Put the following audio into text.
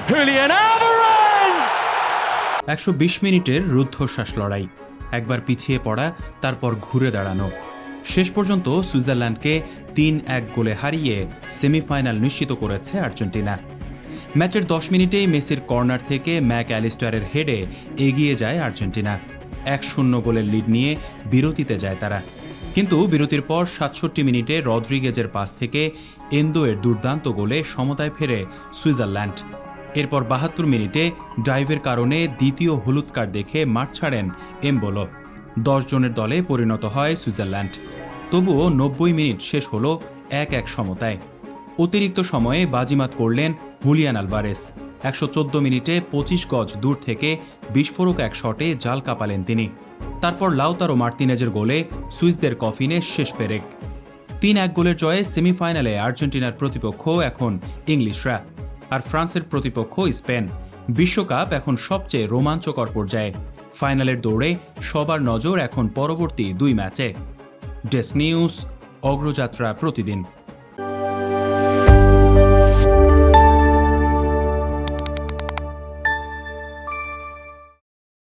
Julian Alvarez! 120 মিনিটের রুদ্ধশ্বাস লড়াই, একবার পিছিয়ে পড়া, তারপর ঘুরে দাঁড়ানো। শেষ পর্যন্ত সুইজারল্যান্ডকে 3-1 গোলে হারিয়ে সেমিফাইনাল নিশ্চিত করেছে আর্জেন্টিনা। ম্যাচের 10 মিনিটেই মেসির কর্নার থেকে ম্যাক অ্যালিস্টারের হেডে এগিয়ে যায় আর্জেন্টিনা। 1-0 গোলের লিড নিয়ে বিরতিতে যায় তারা, কিন্তু বিরতির পর 67 মিনিটে রদ্রিগেজের পাস থেকে এন্দোয়ের দুর্দান্ত গোলে সমতায় ফেরে সুইজারল্যান্ড। এরপর 72 মিনিটে ডাইভের কারণে দ্বিতীয় হলুদ কার্ড দেখে মাঠ ছাড়েন এমবোলো। 10 জনের দলে পরিণত হয় সুইজারল্যান্ড। তবুও 90 মিনিট শেষ হল 1-1 সমতায়। অতিরিক্ত সময়ে বাজিমাত করলেন হুলিয়ান আলভারেস। 114 মিনিটে 25 গজ দূর থেকে বিস্ফোরক এক শটে জাল কাঁপালেন তিনি। তারপর লাউতারো মার্তিনেজের গোলে সুইসদের কফিনে শেষ পেরেক। 3-1 গোলের জয়ে সেমিফাইনালে আর্জেন্টিনার প্রতিপক্ষ এখন ইংলিশরা, আর ফ্রান্সের প্রতিপক্ষ স্পেন। বিশ্বকাপ এখন সবচেয়ে রোমাঞ্চকর পর্যায়ে। ফাইনালের দৌড়ে সবার নজর এখন পরবর্তী 2 ম্যাচে। ডেস্ক নিউজ, অগ্রযাত্রা প্রতিদিন।